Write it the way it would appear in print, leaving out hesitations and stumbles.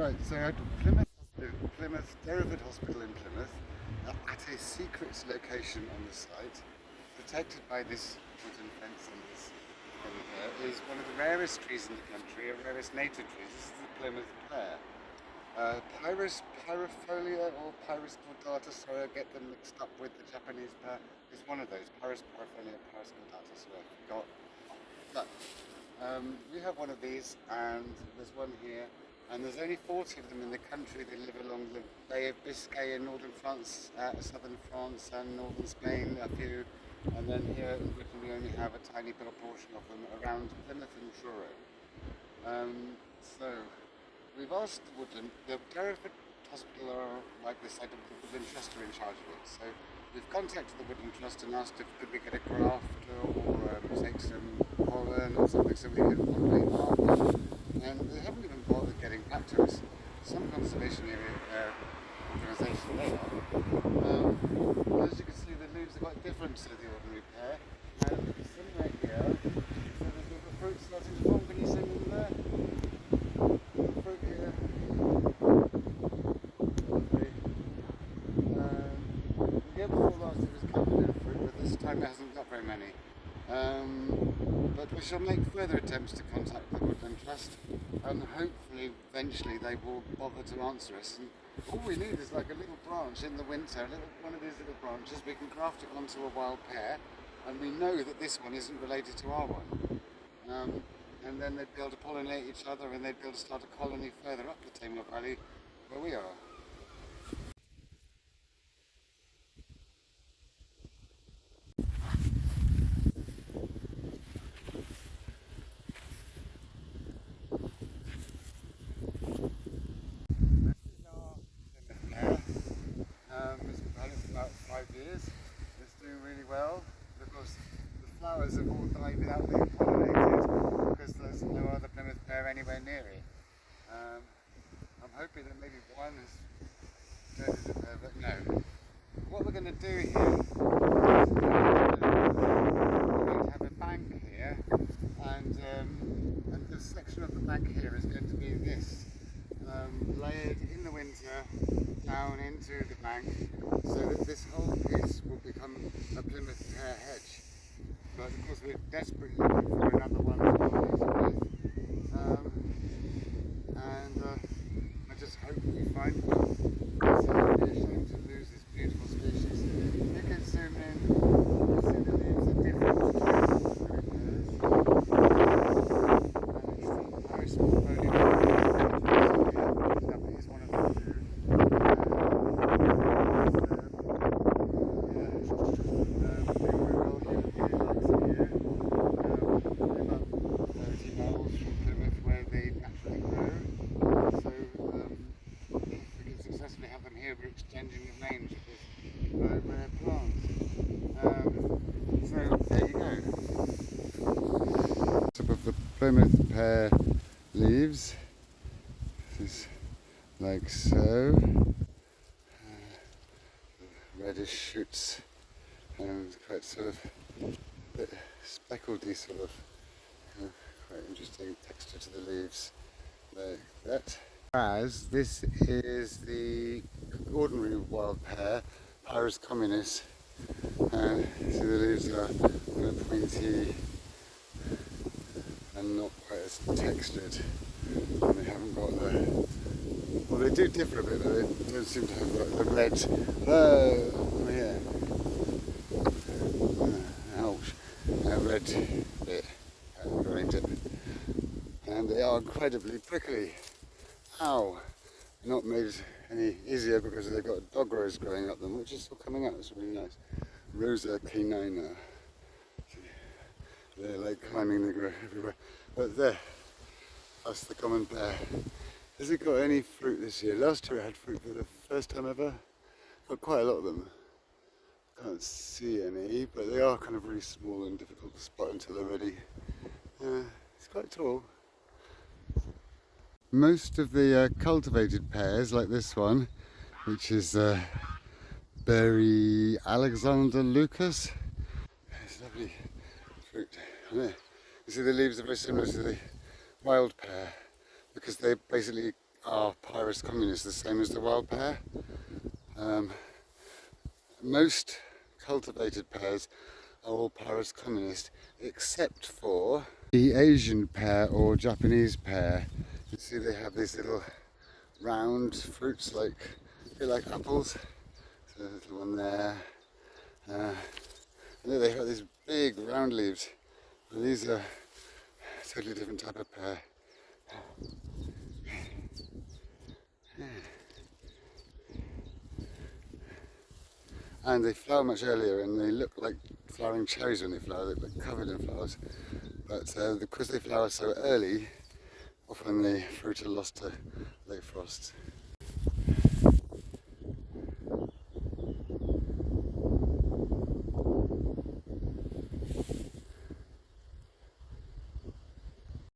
Right, so at Plymouth Derriford Hospital in Plymouth, at a secret location on the site, protected by this wooden fence and this is one of the rarest trees in the country, a rarest native tree. This is the Plymouth pear. Pyrus pyrifolia or Pyrus cordata, sorry, I get them mixed up with the Japanese pear. It's one of those, Pyrus pyrifolia, Pyrus cordata, sorry, I forgot. But we have one of these, and there's one here, and there's only 40 of them in the country. They live along the Bay of Biscay in northern France, southern France, and northern Spain, a few. And then here in Britain we only have a tiny proportion of them around Plymouth and Truro. So we've asked the Derriford Hospital are like this, the Woodland Trust are in charge of it. So we've contacted the Woodland Trust and asked if could we get a graft or take some pollen or something so we could populate more. And they haven't even bothered getting back to us. Some conservation area organisation they are. As you can see, the leaves are quite different to the ordinary pear. And some right here, so there's the fruit starting to form. Can you see them there? The fruit here. Lovely. The year before last it was covered in fruit, but this time it hasn't got very many. But we shall make further attempts to contact the Woodland Trust, and hopefully eventually they will bother to answer us. And all we need is like a little branch in the winter, one of these little branches. We can graft it onto a wild pear, and we know that this one isn't related to our one. And then they'd be able to pollinate each other, and they'd be able to start a colony further up the Tamar Valley where we are. It's had it for about 5 years. It's doing really well because the flowers have all died without being pollinated because there's no other Plymouth pear anywhere near it. I'm hoping that maybe one has turned into pear, but no. What we're going to do here is we're going to have a bank here, and this section of the bank here is going to be this. Layered in the winter down into the bank so that this whole piece will become a Plymouth pear hedge. But of course we're desperately looking for another one to pollinate with. I just hope we find one. It's a shame to lose this beautiful species. You can zoom in, you see the leaves are different to the pears. And it's the Paris portfolio. We're exchanging of names with rare plants. So there you go. Top of the Plymouth pear leaves. This is like so. Reddish shoots and quite sort of a bit speckledy sort of quite interesting texture to the leaves like that. As this is the ordinary wild pear, Pyrus communis. So the leaves are kind of pointy and not quite as textured, and they haven't got the. Well, they do differ a bit, but they don't seem to have the red. Yeah. Ouch! A red bit around it, and they are incredibly prickly. Ow! Not made any easier because they've got dog rose growing up them, which is still coming out. It's really nice. Rosa canina. They're like climbing, they grow everywhere. But there, that's the common pear. Has it got any fruit this year? Last year it had fruit for the first time ever. Got quite a lot of them. Can't see any, but they are kind of really small and difficult to spot until they're ready. It's quite tall. Most of the cultivated pears, like this one, which is Berry Alexander Lucas, it's lovely fruit. You see the leaves are very similar to the wild pear because they basically are Pyrus communis, the same as the wild pear. Most cultivated pears are all Pyrus communist, except for the Asian pear or Japanese pear. You see they have these little round fruits like a bit like apples. So there's a little one there. And then they have these big round leaves. And these are a totally different type of pear. And they flower much earlier, and they look like flowering cherries when they flower. They look like covered in flowers. But because they flower so early, often the fruit are lost to late frost.